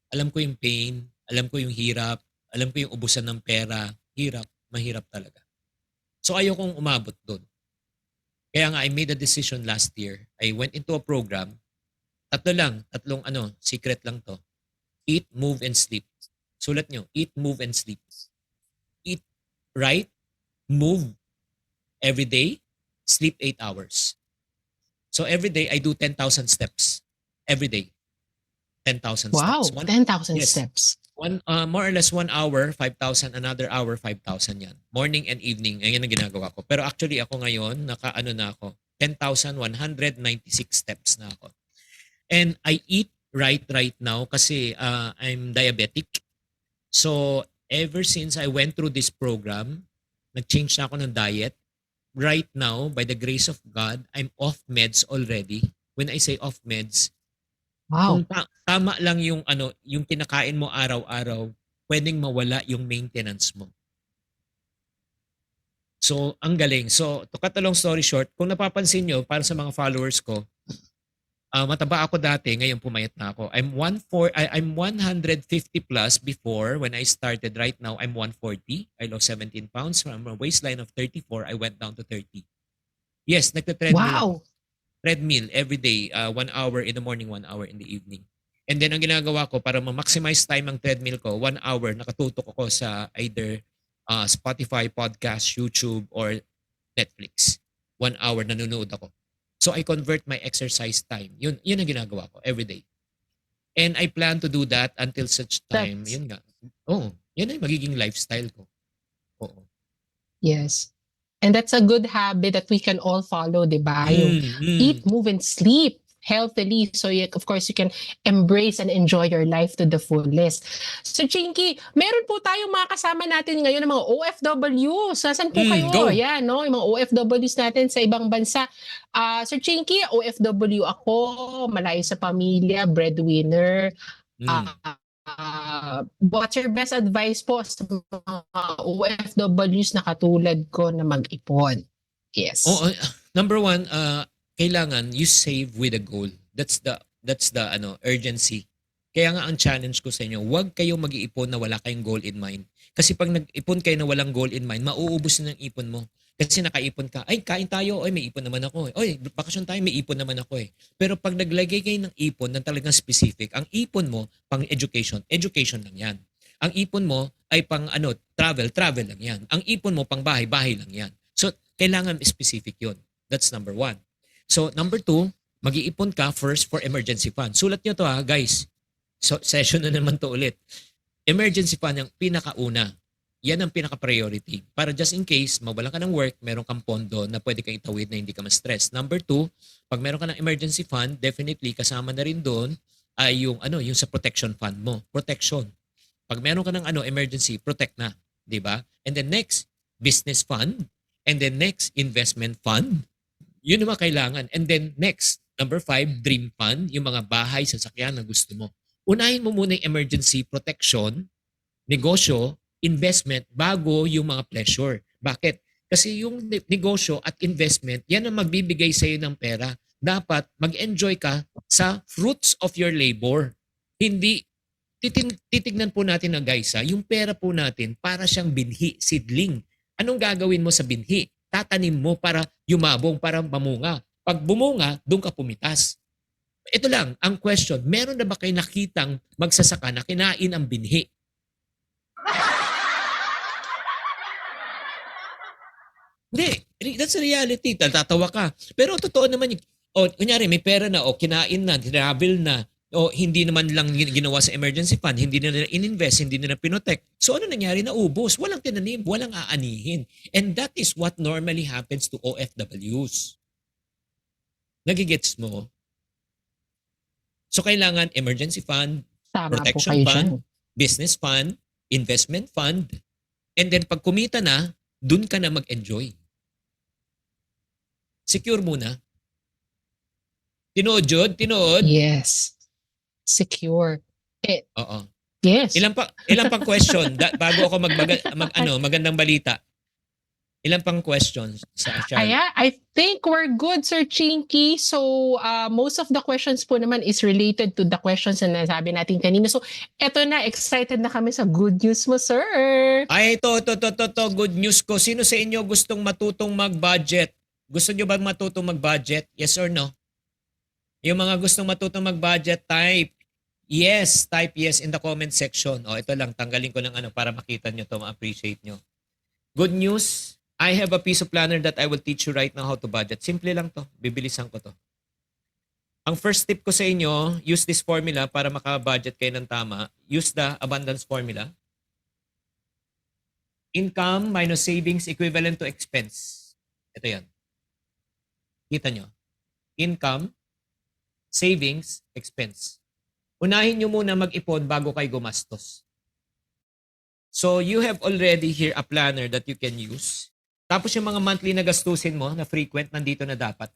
Alam ko yung pain, alam ko yung hirap, alam ko yung ubusan ng pera. Hirap, mahirap talaga. So ayokong umabot doon. Kaya nga, I made a decision last year. I went into a program. Tatlong secret lang to. Eat, move, and sleep. Sulat nyo, eat, move, and sleep. Eat right, move every day, sleep 8 hours. So every day, I do 10,000 steps. Every day. 10,000 Wow, steps. 10,000 Yes. steps. More or less 1 hour, 5,000. Another hour, 5,000 yan. Morning and evening. Ayan ang ginagawa ko. Pero actually ako ngayon, na ako. 10,196 steps na ako. And I eat right now kasi I'm diabetic. So ever since I went through this program, nag-change na ako ng diet. Right now, by the grace of God, I'm off meds already. When I say off meds, Wow. kung tama lang yung yung kinakain mo araw-araw, pwedeng mawala yung maintenance mo. So, ang galing. So, to cut a long story short, kung napapansin nyo, para sa mga followers ko, mataba ako dati, ngayon pumayat na ako. I'm 150 plus before when I started. Right now, I'm 140. I lost 17 pounds. From a waistline of 34, I went down to 30. Yes, nagta-treadmill ako. Wow. Treadmill every day, 1 hour in the morning, 1 hour in the evening. And then ang ginagawa ko para ma-maximize time ang treadmill ko, 1 hour nakatutok ako sa either Spotify, podcast, YouTube, or Netflix. 1 hour nanonood ako. So I convert my exercise time. Yun ang ginagawa ko every day. And I plan to do that until such time. That's- Yun nga. Yan ay magiging lifestyle ko. Oo. Yes. And that's a good habit that we can all follow, di ba? Yung eat, move, and sleep healthily. So of course, you can embrace and enjoy your life to the fullest. So Chinky, meron po tayong mga kasama natin ngayon ng mga OFWs. Nasaan po kayo? Go. Yan, no? Yung mga OFWs natin sa ibang bansa. So Chinky, OFW ako, malayo sa pamilya, breadwinner. What's your best advice po sa mga OFWs na katulad ko na mag-ipon? Yes. Number one, kailangan you save with a goal. That's the urgency. Kaya nga ang challenge ko sa inyo, huwag kayong mag-iipon na wala kayong goal in mind. Kasi pag nag-ipon kayo na walang goal in mind, mauubos na ng ipon mo. Kasi nakaipon ka, ay kain tayo, ay may ipon naman ako. Oy, bakasyon tayo, may ipon naman ako eh. Pero pag naglagay kayo ng ipon na talagang specific, ang ipon mo pang education lang yan. Ang ipon mo ay pang travel lang yan. Ang ipon mo pang bahay lang yan. So, kailangan specific yun. That's number one. So, number two, mag-iipon ka first for emergency fund. Sulat nyo to guys. So, session na naman to ulit. Emergency fund yung pinakauna. Yan ang pinaka-priority. Para just in case, mawalan ka ng work, meron kang pondo na pwede kang itawid na hindi ka ma-stress. Number two, pag meron ka ng emergency fund, definitely kasama na rin doon ay yung sa protection fund mo. Protection. Pag meron ka ng emergency, protect na, 'di ba? And then next, business fund, and then next, investment fund. Yun naman kailangan. And then next, number 5, dream fund, yung mga bahay, sasakyan na gusto mo. Unahin mo muna yung emergency protection, negosyo, investment bago yung mga pleasure. Bakit? Kasi yung negosyo at investment, yan ang magbibigay sa iyo ng pera. Dapat mag-enjoy ka sa fruits of your labor. Hindi, titignan po natin na guys, yung pera po natin para siyang binhi, seedling. Anong gagawin mo sa binhi? Tatanim mo para yumabong, para mamunga. Pag bumunga, doon ka pumitas. Ito lang, ang question, meron na ba kayo nakitang magsasaka na kinain ang binhi? Hindi, that's a reality. Tatawa ka. Pero totoo naman yung, kunyari may pera na, kinain na, travel na, hindi naman lang ginawa sa emergency fund, hindi na nila in-invest, hindi nila pinotect. So ano nangyari? Naubos. Walang tinanim, walang aanihin. And that is what normally happens to OFWs. Nagigets mo? So kailangan emergency fund, Tama po protection kayo fund, dyan. business fund, investment fund, and then pag kumita na, dun ka na mag-enjoy. Secure muna. Tinood, Jod? Tinood? Yes. Secure. Oo. Yes. Ilang pang question bago ako magandang balita. Ilang pang questions sa Charlie? Ayan, I think we're good, Sir Chinky. So, most of the questions po naman is related to the questions na nasabi natin kanina. So, eto na, excited na kami sa good news mo, sir. Ay, ito, good news ko. Sino sa inyo gustong matutong mag-budget? Gusto nyo ba matutong mag-budget? Yes or no? Yung mga gustong matutong mag-budget, type yes in the comment section. O, ito lang, tanggalin ko ng para makita nyo to, ma-appreciate nyo. Good news, I have a piece of planner that I will teach you right now how to budget. Simple lang to. Bibilisan ko to. Ang first tip ko sa inyo, use this formula para maka-budget kayo ng tama. Use the abundance formula. Income minus savings equivalent to expense. Ito yan. Kita nyo. Income, savings, expense. Unahin nyo muna mag-ipon bago kayo gumastos. So you have already here a planner that you can use. Tapos yung mga monthly na gastusin mo na frequent, nandito na dapat.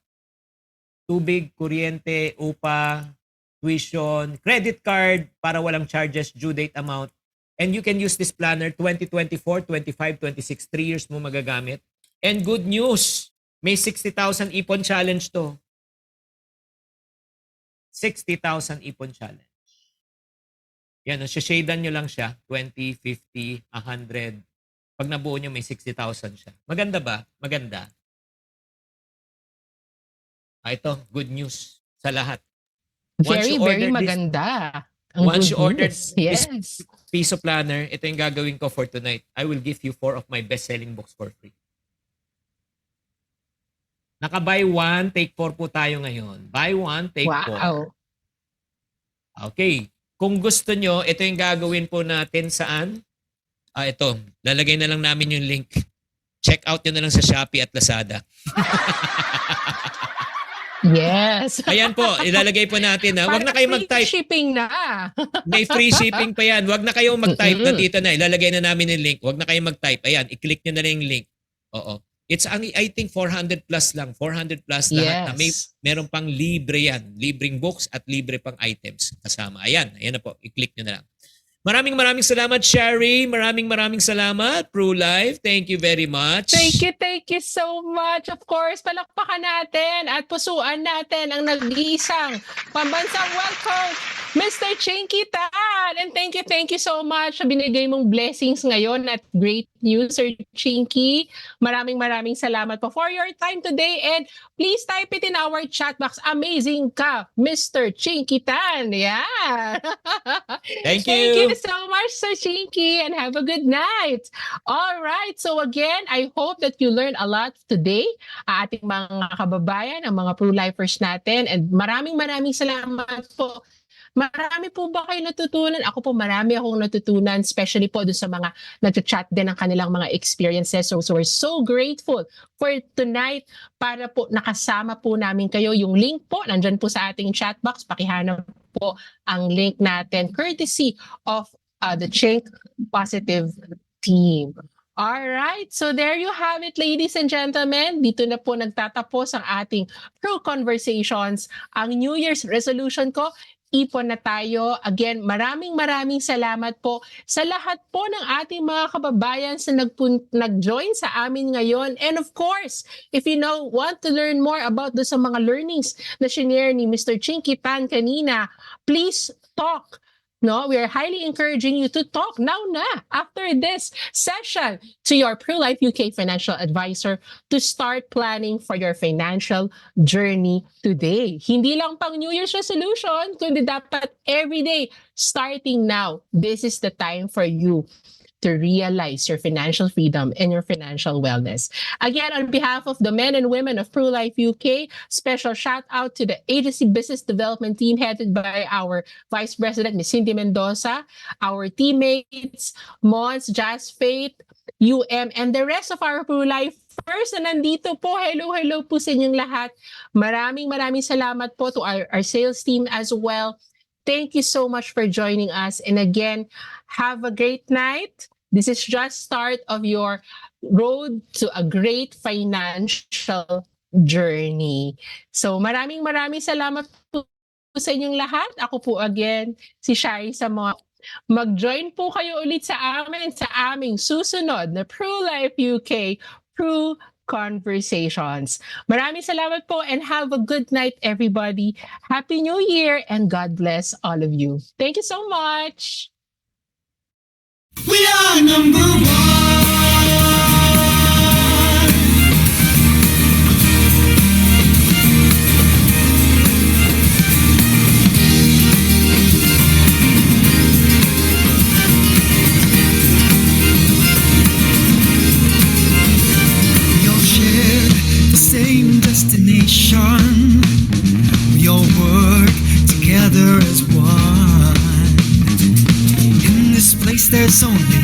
Tubig, kuryente, upa, tuition, credit card para walang charges, due date amount. And you can use this planner 2024, 25, 26, 3 years mo magagamit. And good news, may 60,000 ipon challenge to. 60,000 ipon challenge. Yan, shadan nyo lang siya, 20, 50, 100. Pag nabuo nyo, may 60,000 siya. Maganda ba? Maganda. Ito, good news sa lahat. Very maganda. Once you order this this piece of planner, ito yung gagawin ko for tonight. I will give you 4 of my best-selling books for free. Naka-buy 1, take 4 po tayo ngayon. Buy 1, take 4. Wow. Okay. Kung gusto nyo, ito yung gagawin po natin saan? Ito. Lalagay na lang namin yung link. Check out nyo na lang sa Shopee at Lazada. Yes. Ayan po, ilalagay po natin. Huwag na kayo mag-type. Free shipping na. May free shipping pa yan. Huwag na kayo mag-type. Nandito na. Ilalagay na namin yung link. Huwag na kayo mag-type. Ayan, i-click nyo na lang yung link. Oo. It's only, I think, 400 plus lang. 400 plus lahat. Yes. Na meron pang libre yan. Libreng books at libre pang items kasama. Ayan na po. I-click nyo na lang. Maraming salamat, Sherry. Maraming salamat, PruLife. Thank you very much. Thank you so much. Of course, palakpakan natin at pusuan natin ang nag-iisang pambansang welcome, Mr. Chinky Tan. And thank you so much sa binigay mong blessings ngayon at great news, Sir Chinky. Maraming salamat po for your time today. And please type it in our chat box. Amazing ka, Mr. Chinky Tan. Yeah. Thank Thank you you so much, Sir Chinky, and have a good night. All right. So again, I hope that you learned a lot today, ating mga kababayan, ang mga pro-lifers natin. And maraming salamat po. Marami po ba kayo natutunan? Ako po marami akong natutunan, especially po doon sa mga nag-chat din ng kanilang mga experiences. So we're so grateful for tonight para po nakasama po namin kayo. Yung link po, nandyan po sa ating chat box. Pakihanap po ang link natin courtesy of the Chink Positive team. All right, so there you have it, ladies and gentlemen. Dito na po nagtatapos ang ating Pro Conversations. Ang New Year's resolution ko, ipon na tayo. Again, maraming salamat po sa lahat po ng ating mga kababayan sa nag-join sa amin ngayon. And of course, if you want to learn more about sa mga learnings na shinare ni Mr. Chinky Tan kanina, please talk. No, we are highly encouraging you to talk now na after this session to your ProLife UK financial advisor to start planning for your financial journey today. Hindi lang pang New Year's resolution, kundi dapat every day starting now. This is the time for you to realize your financial freedom and your financial wellness. Again, on behalf of the men and women of ProLife UK, special shout out to the agency business development team headed by our Vice President, Ms. Cindy Mendoza, our teammates, Mons, Jazz Faith, UM, and the rest of our ProLife first na nandito po. Hello po sa inyong lahat. Maraming salamat po to our sales team as well. Thank you so much for joining us. And again, have a great night. This is just start of your road to a great financial journey. So maraming salamat po sa inyong lahat. Ako po again, si Shai sa mga mag-join po kayo ulit sa amin sa aming susunod na True Life UK True Conversations. Maraming salamat po and have a good night everybody. Happy New Year and God bless all of you. Thank you so much. We are number one. We all share the same destination. We all work together as one. In this place there's only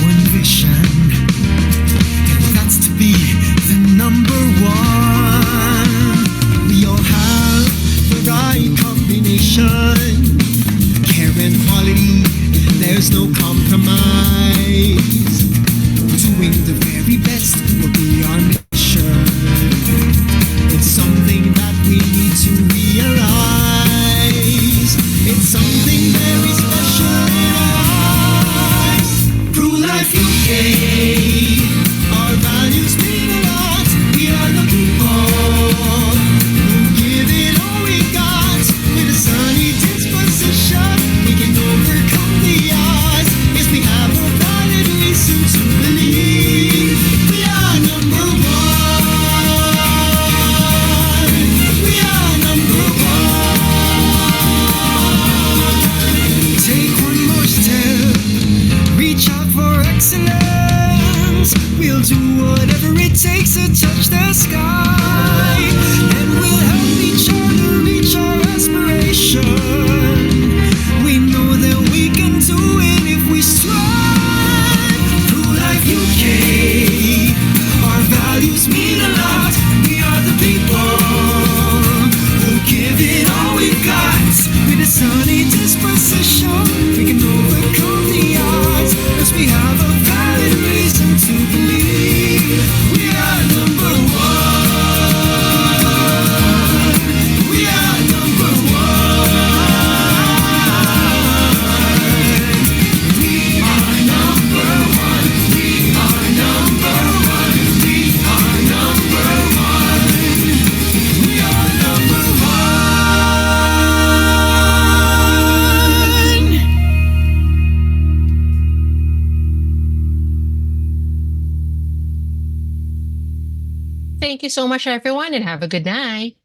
one vision, and that's to be the number one. We all have the right combination, care and quality, there's no compromise. Doing the very best will be our mission. It's something that we need to realize. It's something very special in our eyes. True Life UK, our values mean a lot. We are looking for we'll give it all we got. With a sunny disposition, we can overcome the odds. Yes, we have a valid reason to believe we are number one. We are number one. Take one more step, reach out for excellence. We'll do whatever it takes to touch the sky, and we'll help each other reach our aspiration. We know that we can do it if we strive. True Life UK, our values mean a lot. We are the people who give it all we've got. With a sunny disposition, we can overcome the odds. Cause we have a valid reason to believe we are number one. We are number one. We are number one. We are number one. We are number one. We are number one. Thank you so much everyone and have a good night.